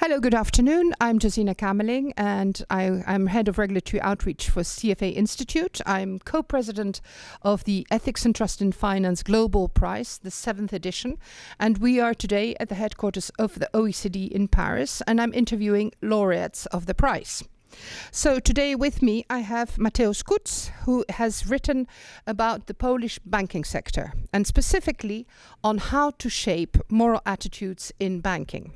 Hello, good afternoon. I'm Josina Kamerling and I'm Head of Regulatory Outreach for CFA Institute. I'm co-president of the Ethics and Trust in Finance Global Prize, the 7th edition. And we are today at the headquarters of the OECD in Paris, and I'm interviewing laureates of the prize. So today with me I have Mateusz Kucz, who has written about the Polish banking sector and specifically on how to shape moral attitudes in banking.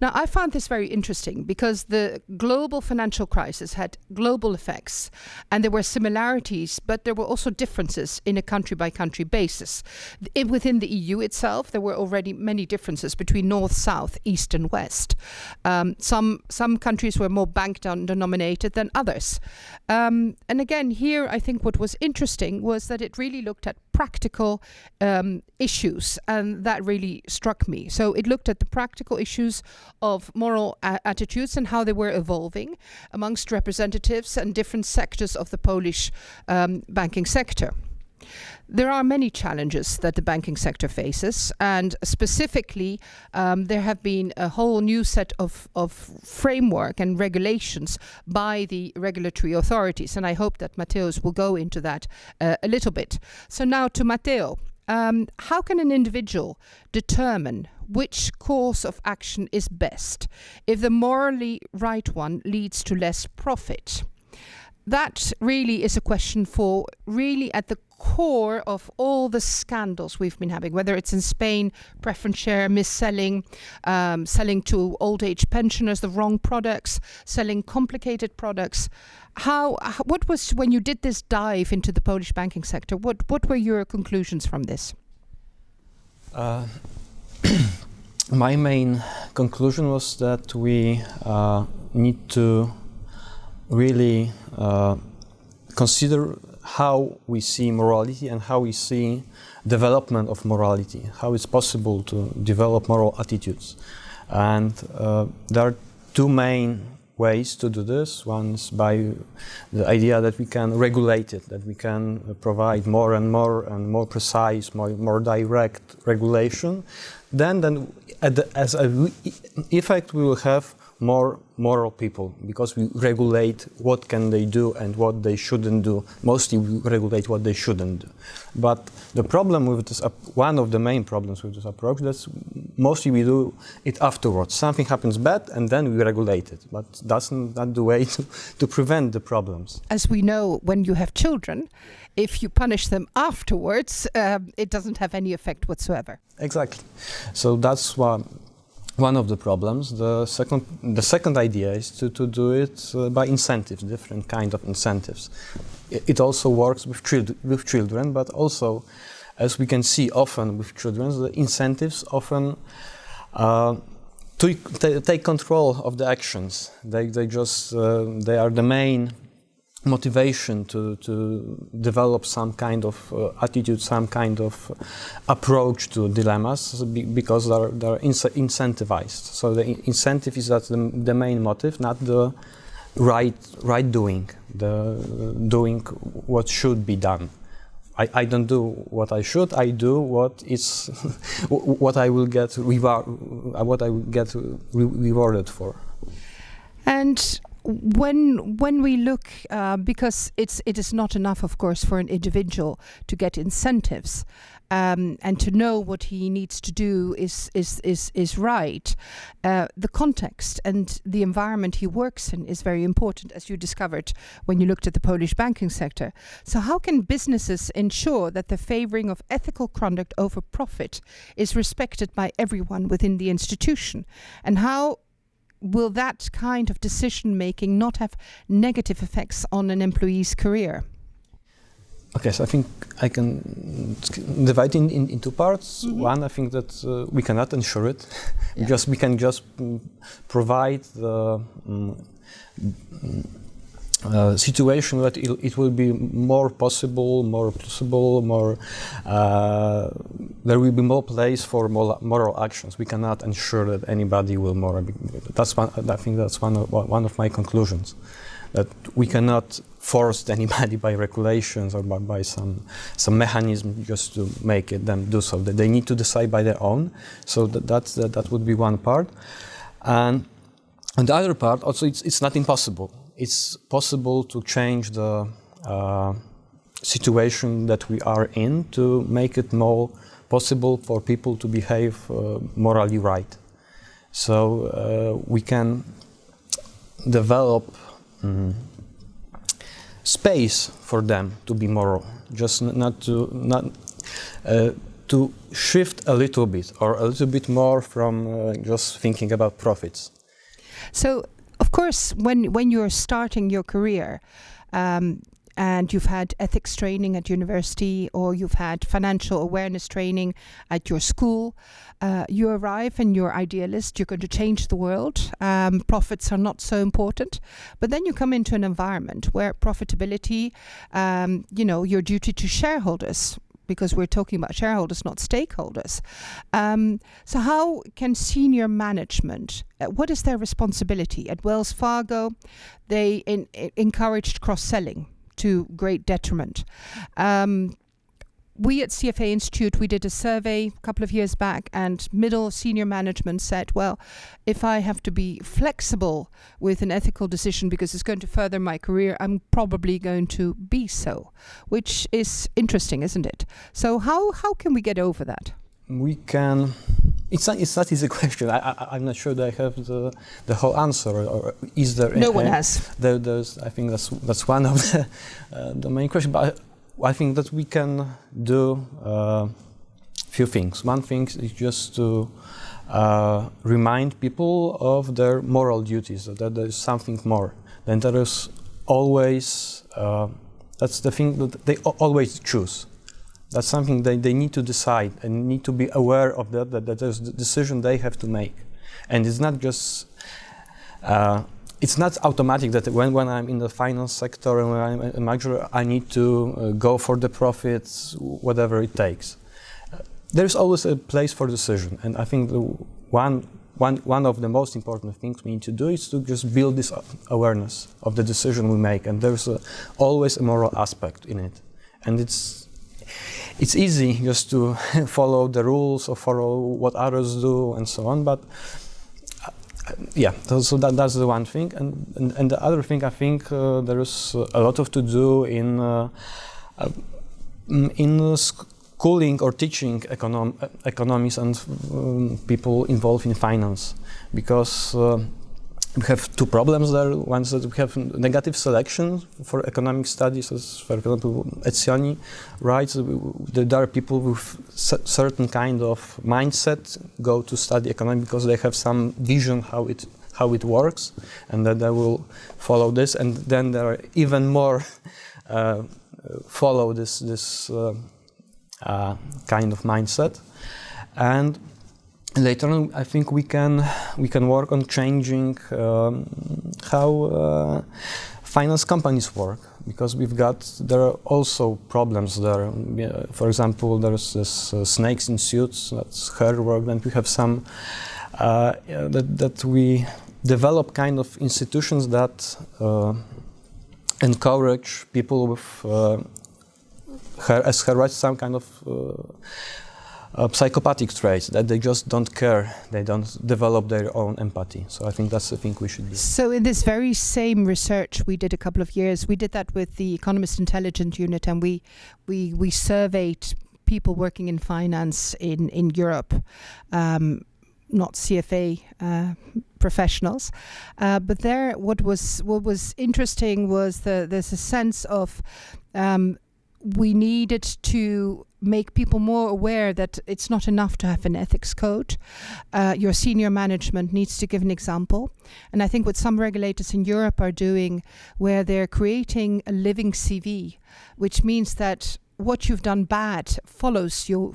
Now, I found this very interesting because the global financial crisis had global effects and there were similarities, but there were also differences in a country-by-country basis. Within the EU itself, there were already many differences between North, South, East and West. Some countries were more bank-denominated than others. And again, here I think what was interesting was that it really looked at practical issues, and that really struck me. So it looked at the practical issues of moral attitudes and how they were evolving amongst representatives and different sectors of the Polish banking sector. There are many challenges that the banking sector faces, and specifically there have been a whole new set of framework and regulations by the regulatory authorities, and I hope that Mateusz will go into that a little bit. So now to Mateo. How can an individual determine which course of action is best if the morally right one leads to less profit? That really is a question for really at the core of all the scandals we've been having, whether it's in Spain, preference share, mis-selling, selling to old age pensioners the wrong products, selling complicated products. What was, when you did this dive into the Polish banking sector, what were your conclusions from this? My main conclusion was that we need to really consider how we see morality and how we see development of morality, how it's possible to develop moral attitudes. And there are two main ways to do this. One is by the idea that we can regulate it, that we can provide more and more precise, more direct regulation. Then as an effect we will have more moral people, because we regulate what can they do and what they shouldn't do. Mostly we regulate what they shouldn't do. But the problem with this, one of the main problems with this approach, that's mostly we do it afterwards. Something happens bad and then we regulate it, but that's not the way to prevent the problems. As we know, when you have children, if you punish them afterwards, it doesn't have any effect whatsoever. Exactly. So that's one of the problems. The second idea is to do it by incentives, different kind of incentives. It also works with children, but also, as we can see often with children, the incentives often take control of the actions. They are the main motivation to develop some kind of attitude, some kind of approach to dilemmas, because they're incentivized. So the incentive is the main motive, not the right doing, the doing what should be done. I don't do what I should. I do what is what I will get rewarded for. And when we look, because it is not enough, of course, for an individual to get incentives and to know what he needs to do is right. The context and the environment he works in is very important, as you discovered when you looked at the Polish banking sector. So how can businesses ensure that the favoring of ethical conduct over profit is respected by everyone within the institution? And how will that kind of decision-making not have negative effects on an employee's career? Okay, so I think I can divide in two parts. Mm-hmm. One, I think that we cannot ensure it. Yeah. We can just provide the situation that it will be more possible, more plausible, there will be more place for moral actions. We cannot ensure that anybody will I think that's one of my conclusions, that we cannot force anybody by regulations or by some mechanism just to make them do so. They need to decide by their own. So that would be one part. And On the other part, also it's not impossible. It's possible to change the situation that we are in to make it more possible for people to behave morally right. So we can develop space for them to be moral, just to shift a little bit or a little bit more from just thinking about profits. So, of course, when you're starting your career, and you've had ethics training at university, or you've had financial awareness training at your school, you arrive and you're idealist, you're going to change the world, profits are not so important, but then you come into an environment where profitability, your duty to shareholders, because we're talking about shareholders, not stakeholders. So how can senior management, what is their responsibility? At Wells Fargo, they encouraged cross-selling to great detriment. We at CFA Institute, we did a survey a couple of years back, and middle senior management said, well, if I have to be flexible with an ethical decision because it's going to further my career, I'm probably going to be so, which is interesting, isn't it? So how can we get over that? We can. It's not easy question. I'm not sure that I have the whole answer. Or is there? No one has. There's. I think that's one of the main question. But I think that we can do few things. One thing is just to remind people of their moral duties. That there is something more. Then there is always. That's the thing that they always choose. That's something they need to decide and need to be aware of that there's the decision they have to make. And it's not just, it's not automatic that when I'm in the finance sector and when I'm a manager, I need to go for the profits, whatever it takes. There's always a place for decision. And I think one of the most important things we need to do is to just build this awareness of the decision we make. And there's always a moral aspect in it. And it's easy just to follow the rules or follow what others do and so on, but so that's the one thing. And the other thing, I think there is a lot to do in schooling or teaching economics and people involved in finance, because we have two problems there. One is that we have negative selection for economic studies, as for example, Etzioni writes, there are people with certain kind of mindset go to study economics because they have some vision how it works, and that they will follow this, and then there are even more follow this kind of mindset. And later on, I think we can work on changing how finance companies work, because there are also problems there. For example, there's this snakes in suits, that's her work, and we have some that we develop kind of institutions that encourage people with some kind of psychopathic traits, that they just don't care, they don't develop their own empathy. So I think that's the thing we should do. So in this very same research we did a couple of years, we did that with the Economist Intelligence Unit, and we surveyed people working in finance in Europe, not CFA professionals, but there what was interesting was there's a sense of we needed to make people more aware that it's not enough to have an ethics code. Your senior management needs to give an example. And I think what some regulators in Europe are doing, where they're creating a living CV, which means that what you've done bad follows you.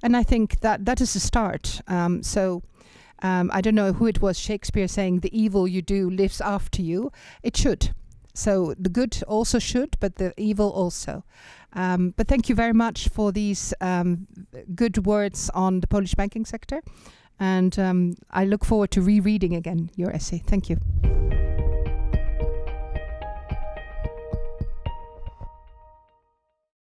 And I think that is a start. I don't know who it was, Shakespeare saying, the evil you do lives after you. It should. So the good also should, but the evil also. But thank you very much for these good words on the Polish banking sector. And I look forward to rereading again your essay. Thank you.